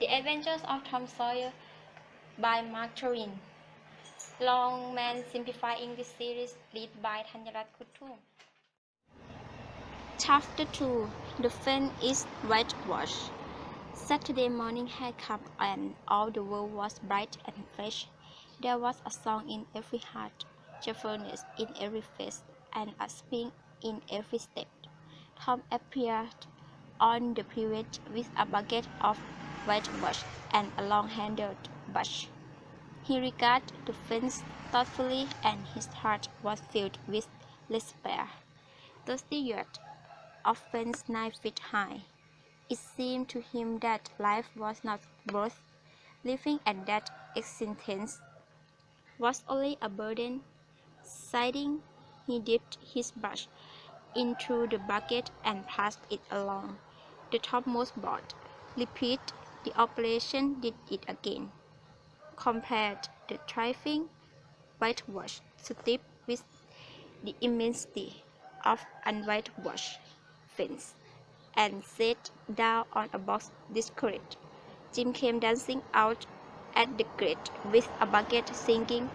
The Adventures of Tom Sawyer by Mark Twain. Long Man Simplifying this series, read by Thanyarat Krudtung. Chapter 2. The fence is whitewashed. Saturday morning had come and all the world was bright and fresh. There was a song in every heart, cheerfulness in every face, and a spring in every step. Tom appeared on the pivot with a bucket of whitewash and a long-handled brush. He regarded the fence thoughtfully, and his heart was filled with despair. 30 yards of fence 9 feet high. It seemed to him that life was not worth living and that existence was only a burden. Sighing, he dipped his brush into the bucket and passed it along the topmost board. Repeat the operation, did it again. Compared the trifling whitewash strip with the immensity of unwhitewashed fence, and sat down on a box discouraged. Jim came dancing out at the grate with a bucket, singing.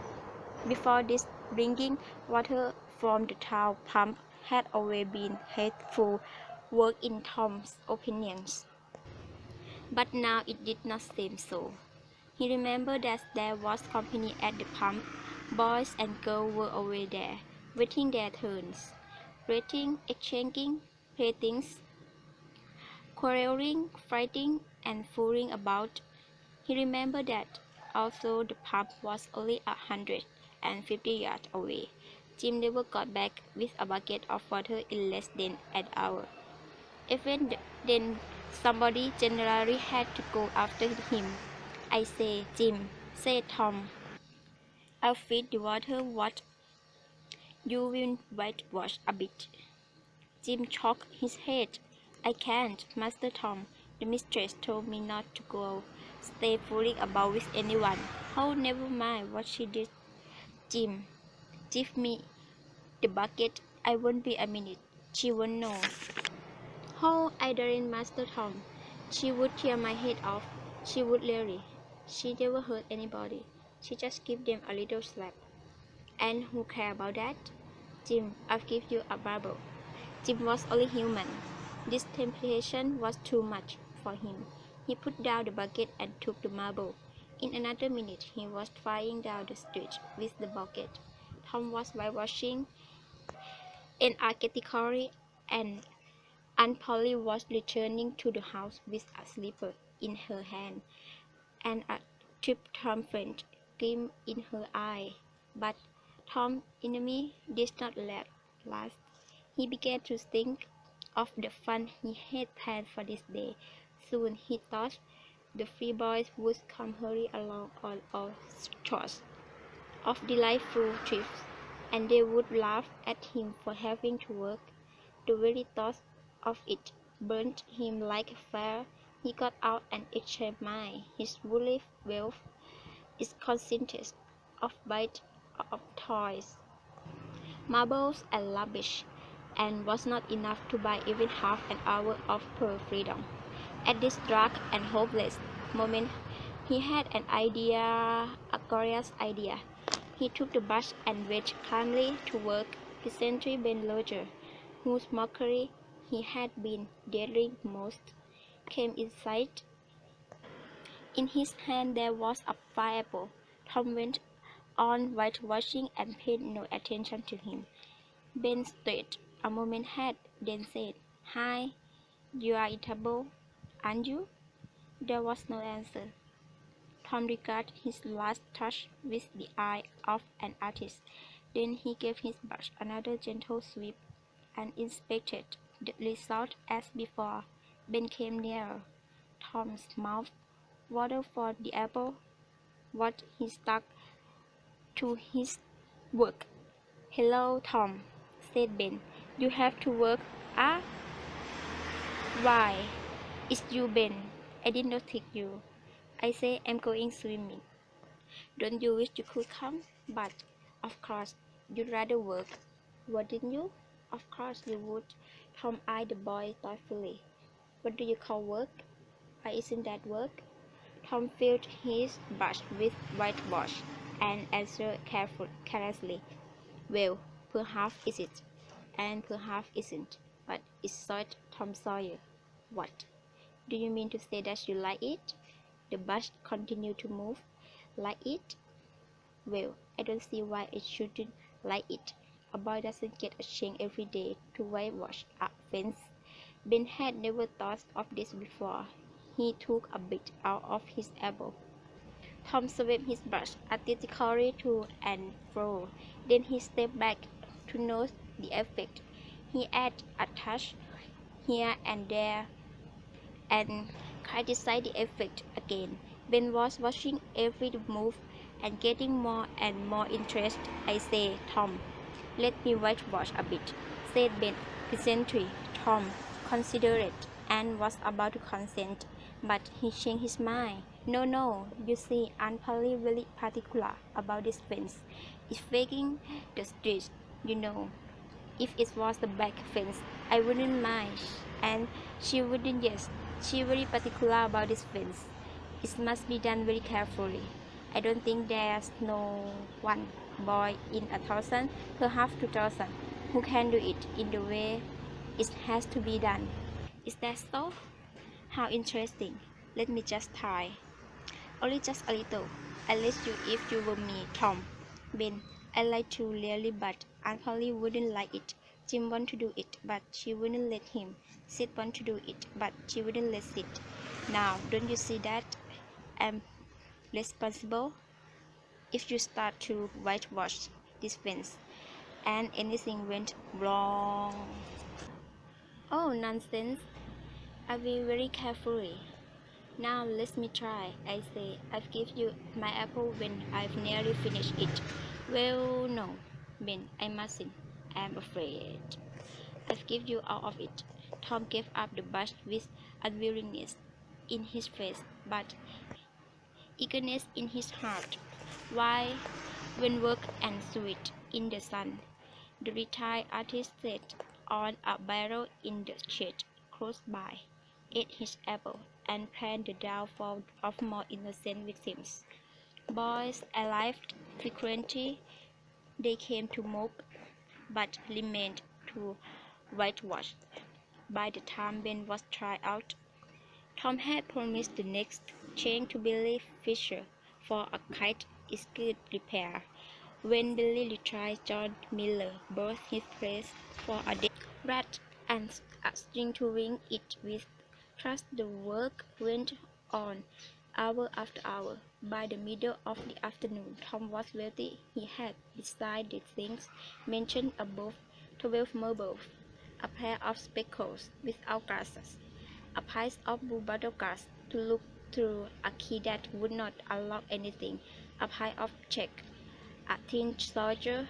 Before this, bringing water from the town pump had always been hateful work in Tom's opinions. But now it did not seem so. He remembered that there was company at the pump. Boys and girls were always there, waiting their turns, rating, exchanging playthings, quarreling, fighting, and fooling about. He remembered that although the pump was only 150 yards away, Jim never got back with a bucket of water in less than an hour. Even then, somebody generally had to go after him. "I say, Jim," said Tom, "I'll feed the water what you will whitewash a bit." Jim shook his head. "I can't, Master Tom. The mistress told me not to go stay fooling about with anyone." "Oh, never mind what she did, Jim. Give me the bucket. I won't be a minute. She won't know." "Oh, I daren't, Master Tom. She would tear my head off. She would really. She never hurt anybody. She just give them a little slap. And who care about that? Jim, I'll give you a marble." Jim was only human. This temptation was too much for him. He put down the bucket and took the marble. In another minute he was flying down the street with the bucket. Tom was whitewashing energetically, and Aunt Polly was returning to the house with a slipper in her hand and a triumphant gleam in her eye. But Tom's enemy did not last. He began to think of the fun he had planned for this day. Soon he thought the three boys would come hurry along on all sorts of delightful trips, and they would laugh at him for having to work. The very thought of it burnt him like a fire. He got out and examined his woolly wealth. It consisted of bits of toys, marbles, and rubbish, and was not enough to buy even half an hour of pure freedom. At this dark and hopeless moment, he had an idea, a glorious idea. He took the brush and went calmly to work. Presently Ben Lodger, whose mockery he had been daring most, came in sight. In his hand there was a pineapple. Tom went on whitewashing and paid no attention to him. Ben stood a moment, then said, "Hi, you are irritable, aren't you?" There was no answer. Tom regarded his last touch with the eye of an artist. Then he gave his brush another gentle sweep and inspected the result as before. Ben came nearer. Tom's mouth watered for the apple. What he stuck to his work. "Hello, Tom," said Ben. "You have to work, ah?" "Why, it's you, Ben. I did not think you. I say I'm going swimming. Don't you wish you could come? But, of course, you'd rather work, wouldn't you?" "Of course you would." Tom eyed the boy thoughtfully. "What do you call work? Why isn't that work?" Tom filled his brush with whitewash and answered carelessly, "Well, perhaps it's it, and perhaps isn't, but it's such Tom Sawyer." "What? Do you mean to say that you like it?" The brush continued to move. "Like it? Well, I don't see why I shouldn't like it. A boy doesn't get a chance every day to whitewash a fence." Ben had never thought of this before. He took a bit out of his apple. Tom swept his brush artistically to and fro. Then he stepped back to note the effect. He added a touch here and there and criticized the effect again. Ben was watching every move and getting more and more interested. "I say, Tom, let me whitewash a bit," said Ben presently. Tom considered and was about to consent, but he changed his mind. "No, no, you see, Aunt Polly really particular about this fence. It's facing the street, you know. If it was the back fence, I wouldn't mind, and she wouldn't. Yes, she's very particular about this fence. It must be done very carefully. I don't think there's no one boy in 1,000, perhaps 2,000, who can do it in the way it has to be done." "Is that so? How interesting. Let me just try." "Only just a little. I'd let you if you were me, Tom." "Ben, I like to really, but Aunt Polly wouldn't like it. Jim wanted to do it, but she wouldn't let him. Sid wanted to do it, but she wouldn't let Sid. Now, don't you see that I'm responsible? If you start to whitewash this fence and anything went wrong..." "Oh, nonsense. I will very carefully. Now let me try. I say, I've give you my apple when I've nearly finished it." "Well, no, Ben, I mustn't. I'm afraid I've give you all of it." Tom gave up the brush with unwillingness in his face, but eagerness in his heart. Why, when work and sweet in the sun, the retired artist sat on a barrel in the shade close by, ate his apple, and planned the downfall of more innocent victims. Boys arrived frequently. They came to mock, but remained to whitewash. By the time Ben was tried out, Tom had promised the next change to Billy Fisher for a kite ski repair. When Billy retired, John Miller bought his place for a day rat and a string to ring it with. Thus the work went on, hour after hour. By the middle of the afternoon, Tom was wealthy. He had, besides the things mentioned above, 12 marbles, a pair of spectacles without glasses, a pile of blue bottle glass to look through, a key that would not unlock anything, a pile of checks, a tin soldier,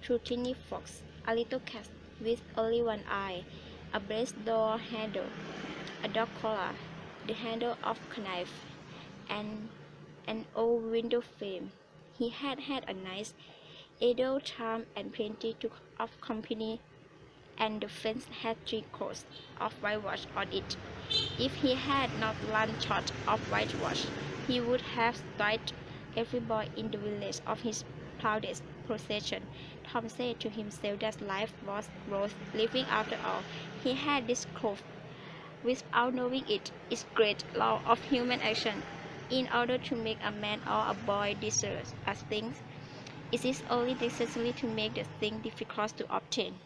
two tiny fox, a little cat with only one eye, a brass door handle, a dog collar, the handle of a knife, and an old window frame. He had had a nice, idle time and plenty of company, and the fence had 3 coats of whitewash on it. If he had not run short of whitewash, he would have started every boy in the village of his proudest possession. Tom said to himself that life was worth living after all. He had discovered, without knowing it, its great law of human action. In order to make a man or a boy deserve a thing, it is only necessary to make the thing difficult to obtain.